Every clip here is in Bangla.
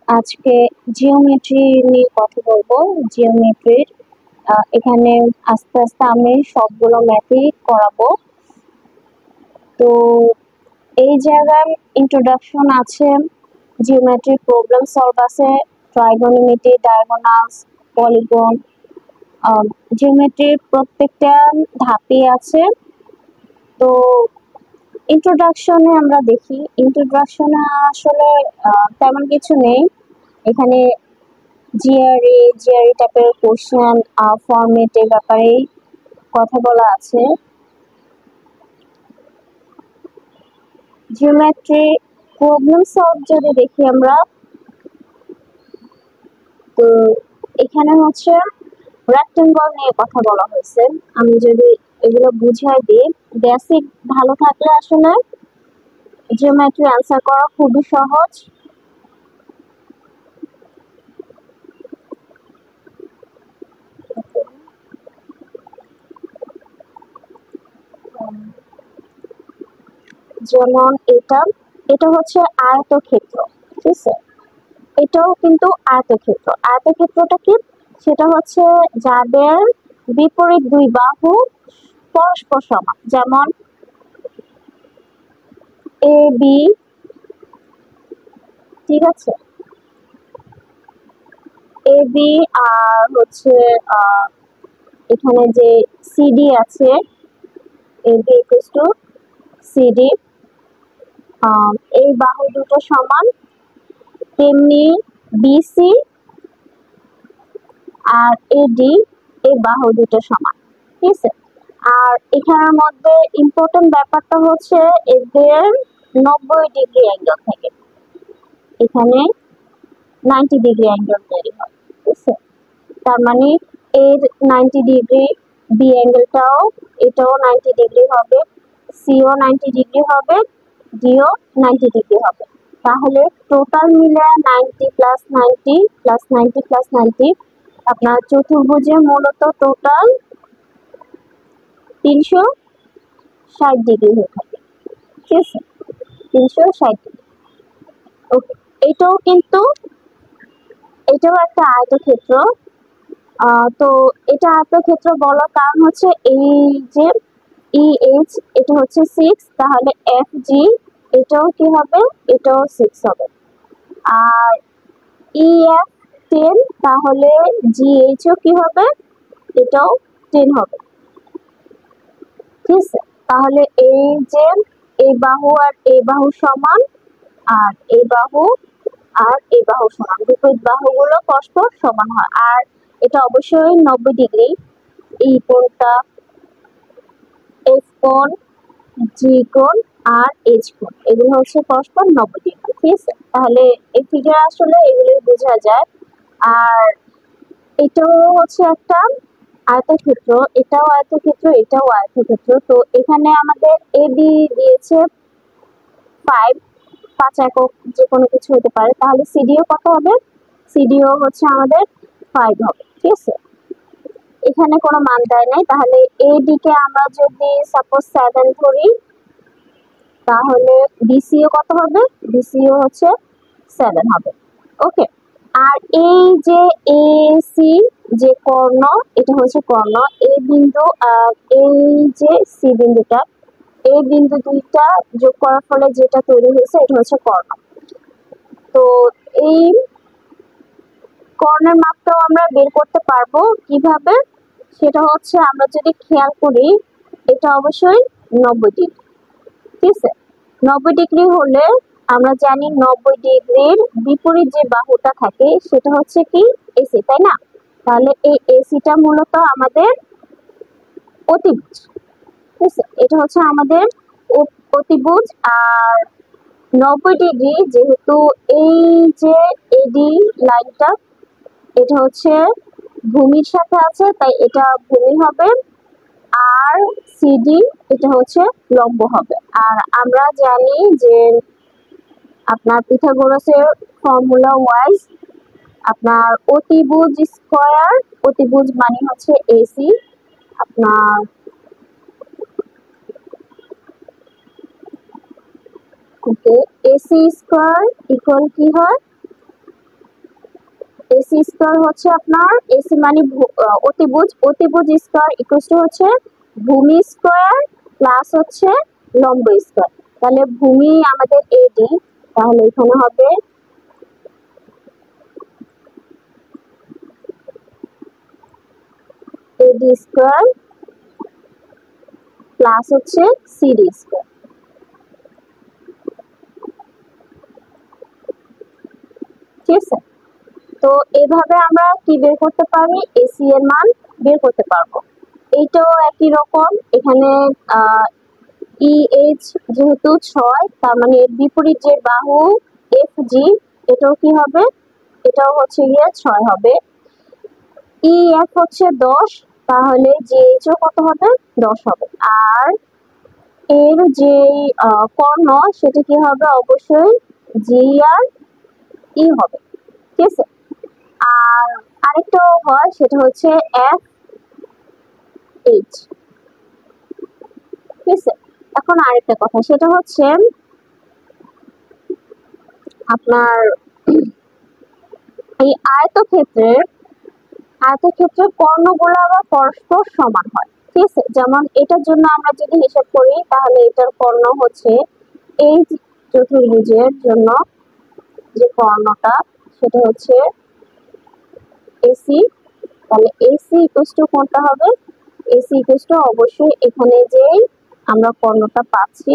আজকে জিওমেট্রি নিয়ে কথা বলবো। জিওমেট্রির এখানে আস্তে আস্তে আমি সবগুলো ম্যাথই করাবো। তো এই জায়গায় ইন্ট্রোডাকশন আছে, জিওমেট্রিক প্রবলেম সলভ আছে, ট্রাইগোনোমেট্রি, ডায়াগোনালস, পলিগন, জিওমেট্রির প্রত্যেকটা ধাপই আছে। তো ইন্ট্রোডাকশনে আমরা দেখি, ইন্ট্রোডাকশনে আসলে তেমন কিছু নেই। এখানে জিআরই টাইপের কোশ্চেন ফরম্যাটের ব্যাপারেই কথা বলা আছে। জিওমেট্রি প্রবলেম সলভ যদি দেখি আমরা, তো এখানে হচ্ছে রেক্টেঙ্গল নিয়ে কথা বলা হয়েছে। আমি যদি এগুলো বুঝাই দিই, বেসিক ভালো থাকলে আসলে জিওমেট্রি অ্যান্সার করা খুবই সহজ। যেমন এটা হচ্ছে আয়তক্ষেত্র, ঠিক আছে? এটাও কিন্তু আয়তক্ষেত্র। আয়তক্ষেত্রটা কি? সেটা হচ্ছে যাদের বিপরীত দুই বাহু পরস্পর সমান, যেমন এ বি, ঠিক আছে? এ বি আর হচ্ছে এখানে যে সিডি আছে, A B equals to CD, এই বাহু দুটো সমান। তেমনি বিসি আর এডি, এই বাহু দুটো সমান, ঠিক আছে? আর এখানের মধ্যে ইম্পর্টেন্ট ব্যাপারটা হচ্ছে এদের 90 ডিগ্রি অ্যাঙ্গেল থাকে, এখানে 90 ডিগ্রি অ্যাঙ্গেল তৈরি হয়, ঠিক আছে? তার মানে এর 90 ডিগ্রি, বি অ্যাঙ্গেলটাও এটাও 90 ডিগ্রি হবে, সিও 90 ডিগ্রি হবে, ডিও 90 ডিগ্রি হবে। তাহলে টোটাল মিলে 90 + 90 + 90 + 90, আপনার চতুর্ভুজে মূলত টোটাল 360 ডিগ্রি হয়ে থাকে, ঠিক আছে? 360 ডিগ্রি। ওকে, এটাও কিন্তু এটাও একটা আয়তক্ষেত্র। তো এটা আয়তক্ষেত্র বলার কারণ হচ্ছে এই যে EH এটা হচ্ছে 6, তাহলে FG এটাও কি হবে? এটাও 6 হবে। আর EF 10, তাহলে GH ও কি হবে? এটাও 10 হবে, ঠিক আছে? তাহলে এই যে এই বাহু আর এই বাহু সমান, আর এই বাহু আর এই বাহু সমান, বিপরীত বাহুগুলো পরস্পর সমান হয়। আর এটা অবশ্যই 90 ডিগ্রি। এই কোণটা এফ কোণ, জি কোণ আর এইচ কোণ, এগুলো হচ্ছে পরস্পর 90 ডিগ্রি, ঠিক আছে? তাহলে এই ফিগার আসলে এগুলো বোঝা যায়। আর এটাও হচ্ছে একটা আয়তক্ষেত্র, এটাও আয়তক্ষেত্র, এটাও আয়তক্ষেত্র। তো এখানে আমাদের এবি দিয়েছে 5 একক, যে কোনো কিছু হতে পারে। তাহলে সিডিও কত হবে? সিডিও হচ্ছে আমাদের 5 হবে, ঠিক আছে? এখানে কোনো মান দেয় নাই। তাহলে এডি কে আমরা যদি সাপোজ 7 ধরি, তাহলে বিসিও কত হবে? বিসিও হচ্ছে 7 হবে, ওকে? আর এই যে এসি যে কর্ণ, এটা হচ্ছে কর্ণ, এ বিন্দু আর এই যে সি বিন্দুটা, এই বিন্দু দুইটা যোগ করার ফলে যেটা তৈরি হয়েছে এটা হচ্ছে কর্ণ। তো এই কর্ণের মাপটাও আমরা বের করতে পারবো কিভাবে? সেটা হচ্ছে আমরা যদি খেয়াল করি, এটা অবশ্যই 90 ডিগ্রি, ঠিক আছে? 90 ডিগ্রি হলে আমরা জানি 90 ডিগ্রির বিপরীত যে বাহুটা থাকে সেটা হচ্ছে কি? এসি, তাই না? তাহলে এই এসিটা মূলত আমাদের অতিভুজ, ঠিক আছে? এটা হচ্ছে আমাদের অতিভুজ। আর 90 ডিগ্রি যেহেতু এই যে এডি লাইনটা, এটা হচ্ছে ভূমির সাথে আছে, তাই এটা ভূমি হবে। আর সিডি এটা হচ্ছে লম্ব হবে। আর আমরা জানি যে আপনার পিথাগোরাসের ফর্মুলা ওয়াইজ আপনার অতিভুজ স্কয়ার, অতিভুজ মানে হচ্ছে এসি, আপনার এসি স্কয়ার ইকুয়াল কি হয়? এসি স্কয়ার হচ্ছে আপনার এসি মানে অতিভুজ, অতিভুজ স্কয়ার ইকুয়াল টু হচ্ছে ভূমি স্কয়ার প্লাস হচ্ছে লম্ব স্কয়ার। তাহলে ভূমি আমাদের এডি, তাহলে এখানে হবে এডি স্কয়ার প্লাস হচ্ছে সিডি স্কয়ার। ঠিক আছে, তো এভাবে আমরা কি বের করতে পারি, এসি এর মান বের করতে পারবো। এইটাও একই রকম, এখানে ইএইচ যেহেতু 6, তার মানে এর বিপরীত যে বাহু এফজি, এটাও কি হবে, এটাও হচ্ছে গিয়ে 6 হবে। ইএফ হচ্ছে 10, তাহলে জিএইচ ও কত হবে, 10 হবে। আর এর যে কর্ণ সেটা কি হবে, অবশ্যই জি আর ই হবে। ঠিক আছে, আর আরেকটাও হয়, সেটা হচ্ছে এফ এইচ। ঠিক আছে, এখন আরেকটা কথা, সেটা হচ্ছে আপনার এই আয়তক্ষেত্রের কর্ণগুলো আবার পরস্পর সমান হয়। ঠিক আছে, যেমন এটার জন্য আমরা যদি হিসাব করি, তাহলে এটার কর্ণ হচ্ছে এই চতুর্ভুজের জন্য যে কর্ণটা সেটা হচ্ছে এসি। তাহলে এসি ইকুয়াল টু কোনটা হবে, এসি ইকুয়াল টু অবশ্যই এখানে যে আমরা কর্ণটা পাচ্ছি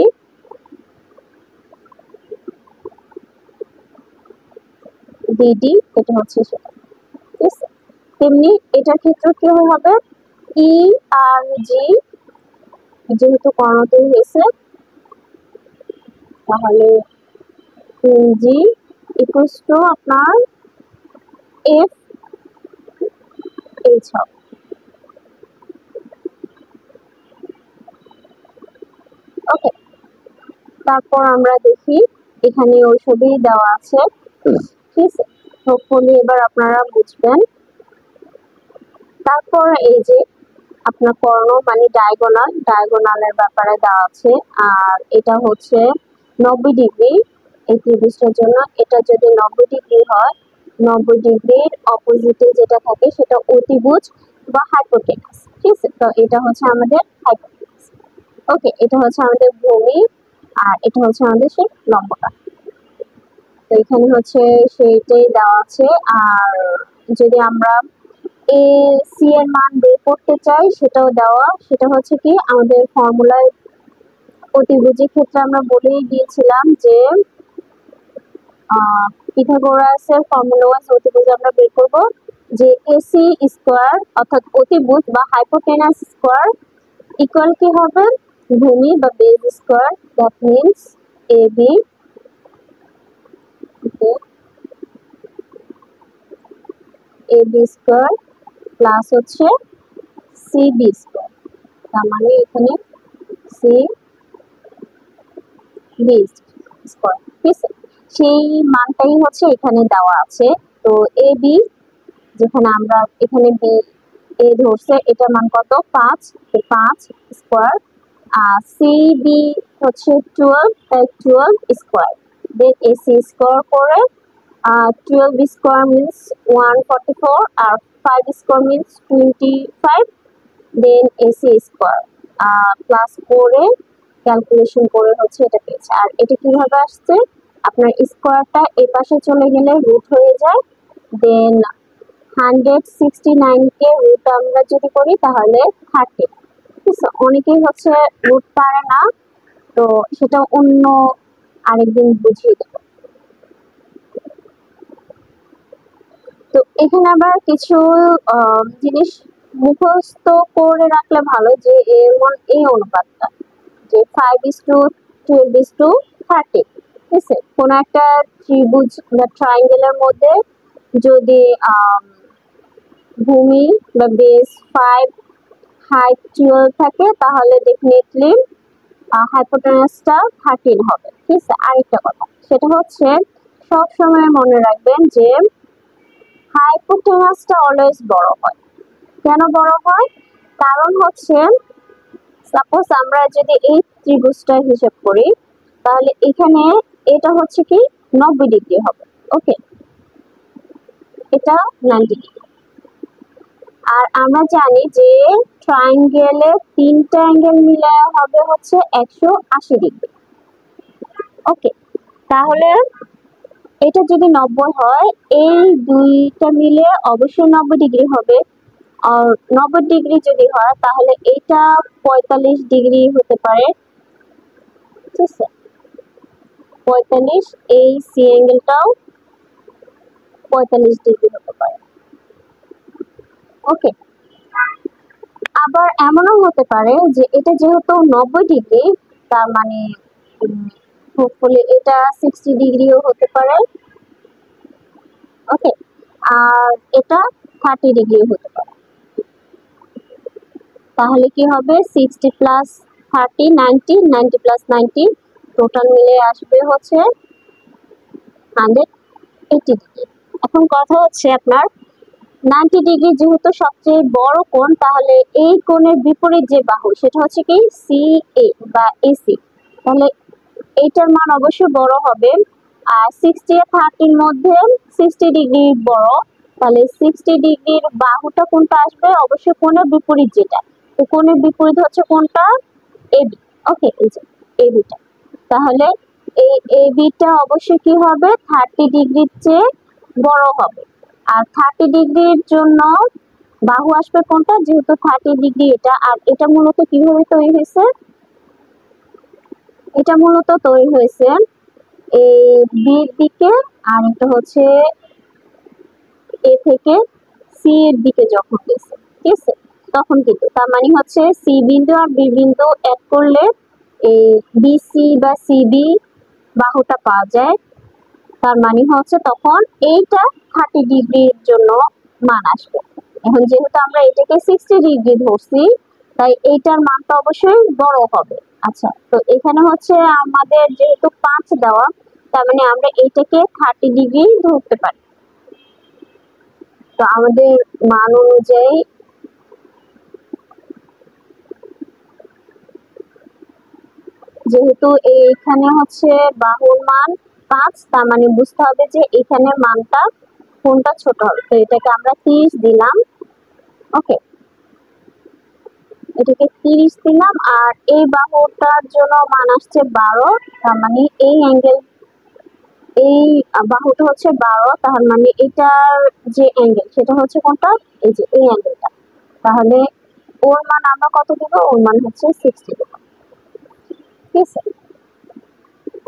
বিডি, এটা হচ্ছে সেটা। ঠিক আছে, তেমনি এটার ক্ষেত্রে কি হবে, ই আর জি যেহেতু কর্ণ তৈরি হয়েছে, তাহলে জি ইকুয়াল টু আপনার এফ এইচ হবে। ওকে, তারপর আমরা দেখি এখানে ওইসবই দেওয়া আছে। ঠিক আছে, হোপফুলি এবার আপনারা বুঝবেন। তারপর এই যে আপনার কর্ণ মানে ডায়াগোনালের ব্যাপারে দেওয়া আছে, আর এটা হচ্ছে 90 ডিগ্রি এই ত্রিভুজটার জন্য। এটা যদি 90 ডিগ্রি হয়, 90 ডিগ্রির অপোজিটে যেটা থাকে সেটা অতিভুজ বা হাইপোটেনাস। ঠিক আছে, তো এটা হচ্ছে আমাদের হাইপোটেনাস। ওকে, এটা হচ্ছে আমাদের ভূমি, আর এটা হচ্ছে আমাদের সেই লম্বটা। তো এখানে হচ্ছে সেইটাই দেওয়া আছে। আর যদি আমরা এ সি এর মান বের করতে চাই, সেটাও দেওয়া, সেটা হচ্ছে কি আমাদের ফর্মুলায় অতিভুজের ক্ষেত্রে আমরা বলেই দিয়েছিলাম যে পিথাগোরাসের ফর্মুলা ওয়াইজ অতিভুজ আমরা বের করব যে এসি স্কয়ার অর্থাৎ অতিভুজ বা হাইপোটেনাস স্কয়ার ইকুয়াল কি হবে, ভূমি বা base square, that means AB AB square plus হচ্ছে সিবি স্কয়ার। তার মানে এখানে সি বি স্কয়ার। ঠিক আছে, সেই মানটাই হচ্ছে এখানে দেওয়া আছে। তো এ বি, যেখানে আমরা এখানে বি এ ধরছে, এটা মান কত, 5, 5 স্কয়ার। আর সি বি হচ্ছে 12, তাই 12 স্কয়ার। দেন এসি স্কয়ার করে 12 স্কয়ার মিন্স 144, আর 5 স্কয়ার মিন্স 25, দেন এসি স্কয়ার প্লাস করে ক্যালকুলেশন করে হচ্ছে এটা পেয়েছে। আর এটা কিভাবে আসছে, আপনার স্কয়ারটা এই পাশে চলে গেলে রুট হয়ে যায়, দেন 169 কে রুট আমরা যদি করি তাহলে 30। ঠিক আছে, অনেকেই হচ্ছে রুট পারে না, তো সেটা অন্য আরেকদিন বুঝিয়ে দেব। তো এখানে আবার কিছু জিনিস মুখস্থ করে রাখলে ভালো, যে এই অনুপাতটা যে 5:12:30। ঠিক আছে, কোনো একটা ত্রিভুজ বা ট্রায়াঙ্গেলের মধ্যে যদি ভূমি বা বেস 5, হাইট 12 থাকে, তাহলে ডেফিনেটলি হাইপোটেনাসটা 13 হবে। ঠিক আছে, আরেকটা কথা সেটা হচ্ছে সব সময় মনে রাখবেন যে হাইপোটেনাসটা অলওয়েজ বড় হয়। কেন বড় হয়, কারণ হচ্ছে সাপোজ আমরা যদি এই ত্রিভুজটা হিসাব করি, তাহলে এখানে এটা হচ্ছে কি 90 ডিগ্রি হবে। ওকে, এটা 90 ডিগ্রি। আর আমরা জানি যে ট্রায়াঙ্গেলে তিনটা অ্যাঙ্গেল মিলে হবে হচ্ছে 180 ডিগ্রি। ওকে, তাহলে এটা যদি 90 হয়, এই দুইটা মিলে অবশ্যই 90 ডিগ্রি হবে। আর 90 ডিগ্রি যদি হয় তাহলে এটা 45 ডিগ্রি হতে পারে। ঠিক আছে, 45, এই সি অ্যাঙ্গেলটাও 45 ডিগ্রি হতে পারে। ওকে, আবার এমনও হতে পারে যে এটা যেহেতু 90 ডিগ্রি, তার মানে হোপফুলি এটা 60 ডিগ্রিও হতে পারে। ওকে, আর এটা 30 ডিগ্রিও হতে পারে। তাহলে কি হবে, 60 প্লাস 30 90, 90 প্লাস 90 টোটাল মিলে আসবে হচ্ছে 180 ডিগ্রি। এখন কথা হচ্ছে আপনার 90 ডিগ্রি যেহেতু সবচেয়ে বড় কোণ, তাহলে এই কোণের বিপরীত যে বাহু সেটা হচ্ছে কি সি এ বা এসি। তাহলে এইটার মান অবশ্যই বড় হবে। আর 60 আর 30 মধ্যে 60 ডিগ্রি বড়, তাহলে 60 ডিগ্রির বাহুটা কোনটা আসবে, অবশ্যই কোণের বিপরীত যেটা। তো কোণের বিপরীত হচ্ছে কোনটা, এবি। ওকে, এই যে এবিটা, তাহলে এই এবিটা অবশ্যই কি হবে 30 ডিগ্রির চেয়ে বড় হবে। আর 30 ডিগ্রির জন্য বাহু আসবে কোনটা, যেহেতু 30 ডিগ্রি এটা। আর এটা মূলত কিভাবে তৈরি হয়েছে, এটা মূলত তৈরি হয়েছে এই বির দিকে, আর এটা হচ্ছে এ থেকে সি এর দিকে যখন গেছে, ঠিক আছে, তখন কিন্তু তার মানে হচ্ছে সি বিন্দু আর বি বিন্দু এক করলে এই বিসি বা সিবি বাহুটা পাওয়া যায়। তার মানে হচ্ছে তখন এইটা 30 ডিগ্রির জন্য মান আসবে। এখন যেহেতু আমরা এটাকে 60 ডিগ্রি ধরছি, তাই এইটার মানটা অবশ্যই বড় হবে। আচ্ছা, তো এখানে হচ্ছে আমাদের যেহেতু 5 দেওয়া, তার মানে আমরা এইটাকে 30 ডিগ্রি ধরতে পারি। তো আমাদের মান অনুযায়ী যেহেতু এইখানে হচ্ছে বাহুর মান 5, তার মানে বুঝতে হবে যে এখানে মানটা কোনটা ছোট হবে। তো এটাকে আমরা 30 দিলাম। ওকে, এটাকে 30 দিলাম। আর এই বাহুটার জন্য মান আসছে 12, তার মানে এই অ্যাঙ্গেল, এই বাহুটা হচ্ছে 12, তার মানে এটার যে অ্যাঙ্গেল সেটা হচ্ছে কোনটা, এই যে এই অ্যাঙ্গেলটা। তাহলে ওর মান আমরা কত দেব, ওর মান হচ্ছে 60 দেব। ঠিক আছে,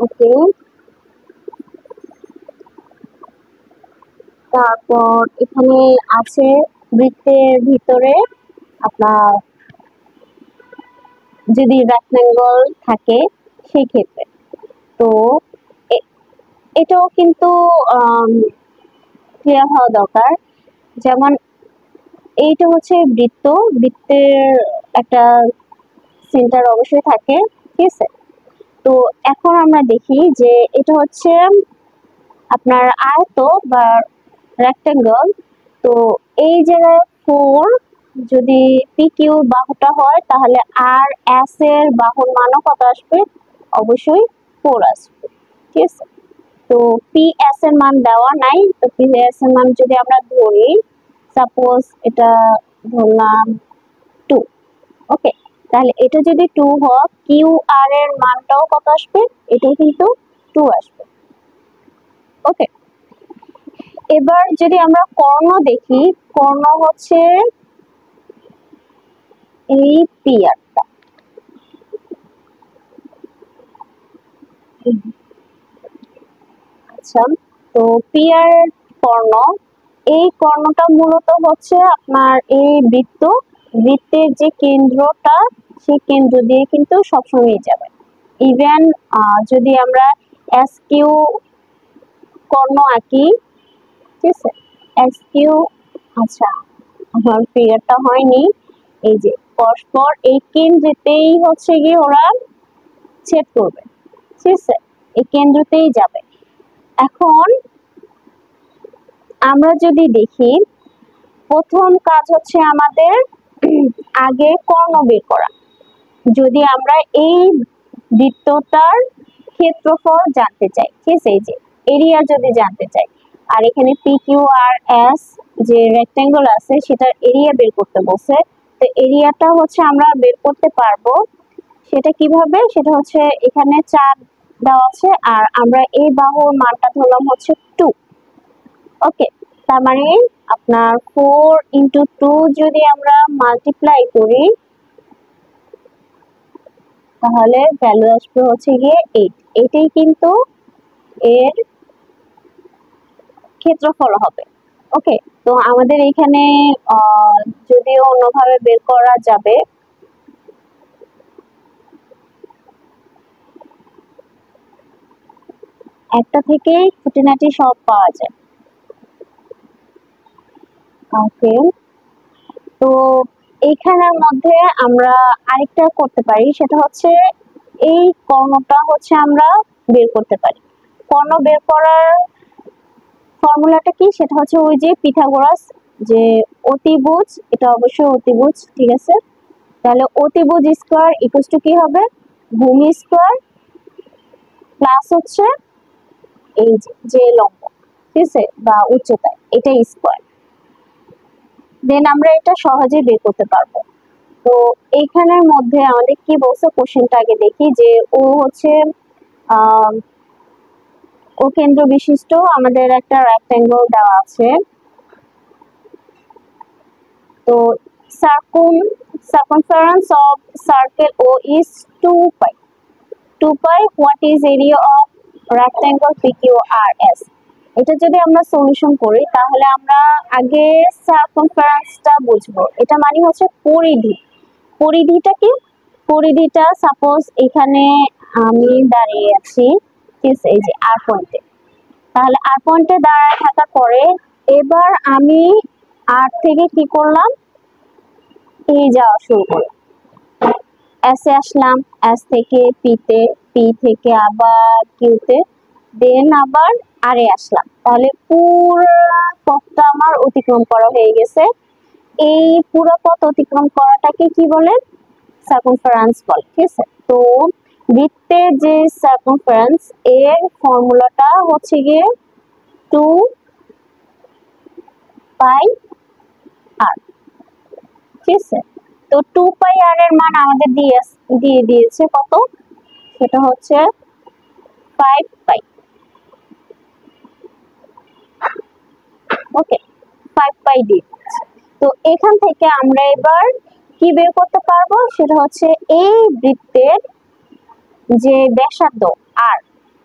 ওকে। তারপর এখানে আছে বৃত্তের ভিতরে আপনার যদি রেক্ট্যাঙ্গল থাকে সেই ক্ষেত্রে, তো এটাও কিন্তু ক্লিয়ার হওয়া দরকার। যেমন এইটা হচ্ছে বৃত্ত, বৃত্তের একটা সেন্টার অবশ্যই থাকে, ঠিক আছে। তো এখন আমরা দেখি যে এটা হচ্ছে আপনার আয়ত বা রেক্ট্যাঙ্গল। তো এই জায়গায় 4 যদি পি কিউ বাহুটা হয়, তাহলে আর এস এর বাহুর মানও কত আসবে, অবশ্যই 4 আসবে। ঠিক আছে, তো পি এস এর মান দেওয়া নাই, তো পি এস এর মান যদি আমরা ধরি, সাপোজ এটা ধরলাম 2। ওকে, তাহলে এটা যদি 2 হয়, কিউ আর এর মানটাও কত আসবে, এটাও কিন্তু 2 আসবে। ওকে, এবার যদি আমরা কর্ণ দেখি, কর্ণ হচ্ছে এই পিয়ারটা। আচ্ছা, তো পিয়ার কর্ণ, এই কর্ণটা মূলত হচ্ছে আপনার এই বৃত্ত, বৃত্তের যে কেন্দ্রটা, সেই কেন্দ্র দিয়ে কিন্তু সবসময় যাবে। ইভেন যদি আমরা এস কিউ কর্ণ আঁকি, ঠিক আছে, এস কিউ, আচ্ছা আমার ফিগারটা হয়নি, এই যে পরস্পর এই কেন্দ্রেতেই হচ্ছে গিয়ে ওরা ছেদ করবে, ঠিক আছে, এই কেন্দ্রতেই যাবে। এখন আমরা যদি দেখি, প্রথম কাজ হচ্ছে আমাদের আগে কর্ণ বের করা। যদি আমরা এই বৃত্তটার ক্ষেত্রফল জানতে চাই, ঠিক আছে, এই যে এরিয়া যদি জানতে চাই, আর এখানে পি কিউ আর এস যে রেক্টেঙ্গল আছে সেটার এরিয়া বের করতে বলছে। তো এরিয়াটা হচ্ছে আমরা বের করতে পারবো, সেটা কিভাবে, সেটা হচ্ছে এখানে 4 দেওয়া আছে আর আমরা এই বাহুর মানটা ধরলাম হচ্ছে 2। ওকে, তার মানে আপনার 4 ইন্টু 2 যদি আমরা মাল্টিপ্লাই করি তাহলে ভ্যালু আসবে হচ্ছে গিয়ে 8। এটাই কিন্তু এর ক্ষেত্রফল হবে। ওকে, তো আমাদের এখানে যদিও অন্যভাবে বের করা যাবে, একটা থেকেই খুঁটিনাটি সব পাওয়া যায়। ওকে, তো এইখানের মধ্যে আমরা আরেকটা করতে পারি, সেটা হচ্ছে এই কর্ণটা হচ্ছে আমরা বের করতে পারি। কর্ণ বের করার ফর্মুলাটা কি, সেটা হচ্ছে ওই যে পিথাগোরাস যে অতিভুজ, এটা অবশ্যই অতিভুজ, ঠিক আছে। তাহলে অতিভুজ স্কয়ার ইকুয়াল টু কি হবে, ভূমি স্কয়ার প্লাস হচ্ছে এই যে লম্ব, ঠিক আছে, বা উচ্চতা, এটা স্কয়ার। দেন আমরা এটা সহজেই বের করতে পারবো। তো এইখানের মধ্যে আমাদের কি বলছে, কোশ্চেনটা আগে দেখি যে ও হচ্ছে ও কেন্দ্র বিশিষ্ট আমাদের একটা রেক্টেঙ্গল দেওয়া আছে। তো circumference of circle O is 2 pi. 2 pi, what is area of rectangle PQRS? এটা যদি আমরা সলিউশন করি তাহলে আমরা আগে সার্কামফারেন্সটা বুঝবো। এটা মানে হচ্ছে পরিধি। পরিধিটা কি, পরিধিটা সাপোজ এখানে আমি দাঁড়িয়ে আছি, ঠিক আছে, এই যে আর পয়েন্টে। তাহলে আর পয়েন্টে দাঁড়ায় থাকার পরে এবার আমি আর থেকে কি করলাম, এই যাওয়া শুরু করলাম, এস এ আসলাম, এস থেকে পিতে, পি থেকে আবার কিউতে, দেন আবার আর এ আসলাম। তাহলে পুরো পথটা আমার অতিক্রম করা হয়ে গেছে। এই পুরো পথ অতিক্রম করাটাকে কি বলে, সার্কামফারেন্স বলে, ঠিক আছে। তো বৃত্তের যে সার্কামফারেন্স এর ফর্মুলাটা হচ্ছে গিয়ে 2 পাই আর, ঠিক আছে। তো 2 পাই আর এর মান আমাদের দিয়ে দিয়েছে কত, সেটা হচ্ছে 5 পাই। ওকে, 5 পাই দিয়ে দিয়েছে। তো এখান থেকে আমরা এবার কি বের করতে পারবো, সেটা হচ্ছে এই বৃত্তের যে ব্যাসার্ধ আর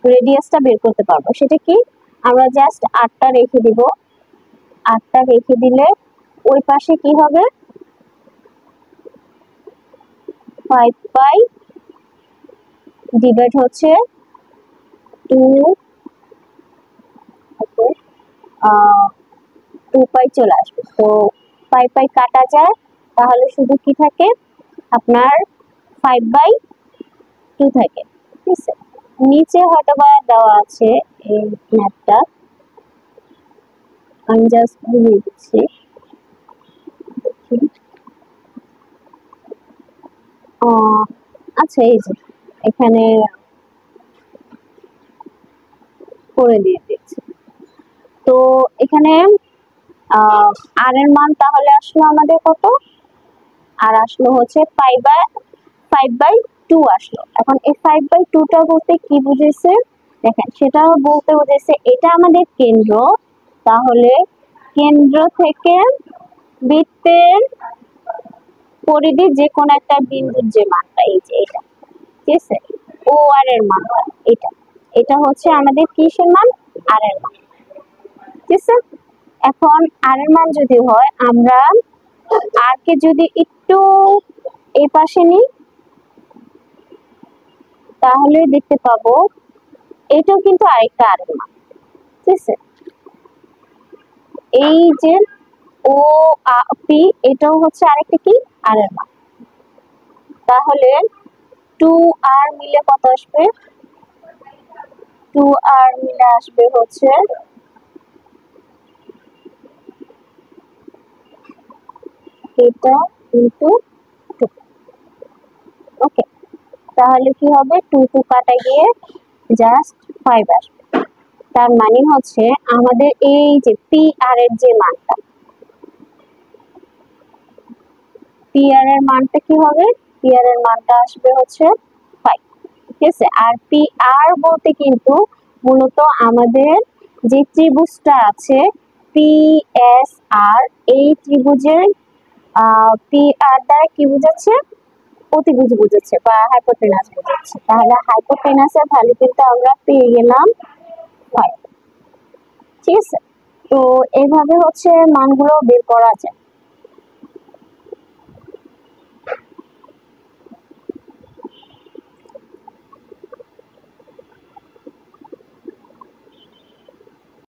রেডিয়াসটা বের করতে পারবো। সেটা কি, আমরা জাস্ট 8টা রেখে দিব, 8টা রেখে দিলে ওই পাশে কি হবে, 5 পাই ডিভাইড হচ্ছে 2, 2 পাই চলে আসবে। তো পাই পাই কাটা যায়, তাহলে শুধু কি থাকে আপনার 5/2 থাকে, ঠিক আছে। নিচে হয়তো বা দেওয়া আছে এই ম্যাথটা, আমি জাস্ট বুঝিয়ে দিচ্ছি। আচ্ছা, এই যে এখানে করে দিয়ে দিচ্ছি। তো এখানে আর এর মান তাহলে আসলো আমাদের কত, আর আসলো হচ্ছে 5/2 আসলো। এখন এই 5/2টা বলতে কি বুঝেছে দেখেন, সেটা বলতে বুঝেছে এটা আমাদের কেন্দ্র, তাহলে কেন্দ্র থেকে বৃত্তের পরিধি যে কোনো একটা বিন্দুর যে মানটা, এই যে এটা, ঠিক আছে, ও আর এর মান, এটা এটা হচ্ছে আমাদের কিসের মান, আর এর মান, ঠিক আছে। এখন আর এর মান যদি হয়, আমরা আর কে যদি একটু এই পাশে নিই তাহলে দেখতে পাবো এটাও কিন্তু আরেকটা আর এর মান, ঠিক আছে। এই যে ও পি, এটাও হচ্ছে আরেকটা কি, আর এর মান। তাহলে 2 আর মিলে কত আসবে, 2 আর মিলে আসবে হচ্ছে এটা ইনটু 2। ওকে, তাহলে কি হবে, 2 কাটা গিয়ে জাস্ট 5 আসবে। তার মানে হচ্ছে আমাদের এই যে পি আর এর যে মানটা, পি আর এর মানটা কি হবে, পি আর এর মানটা আসবে হচ্ছে 5। ঠিক আছে, আর পি আর বলতে কিন্তু মূলত আমাদের যে ত্রিভুজটা আছে পি এস আর, এই ত্রিভুজের পি আর দ্বারা কি বোঝাচ্ছে, অতিভুজ বোঝাচ্ছে বা হাইপোটেনাস বোঝাচ্ছে। তাহলে হাইপোটেনাসের ভ্যালু কিন্তু আমরা পেয়ে গেলাম 5। ঠিক আছে, তো এইভাবে হচ্ছে মানগুলো বের করা যায়।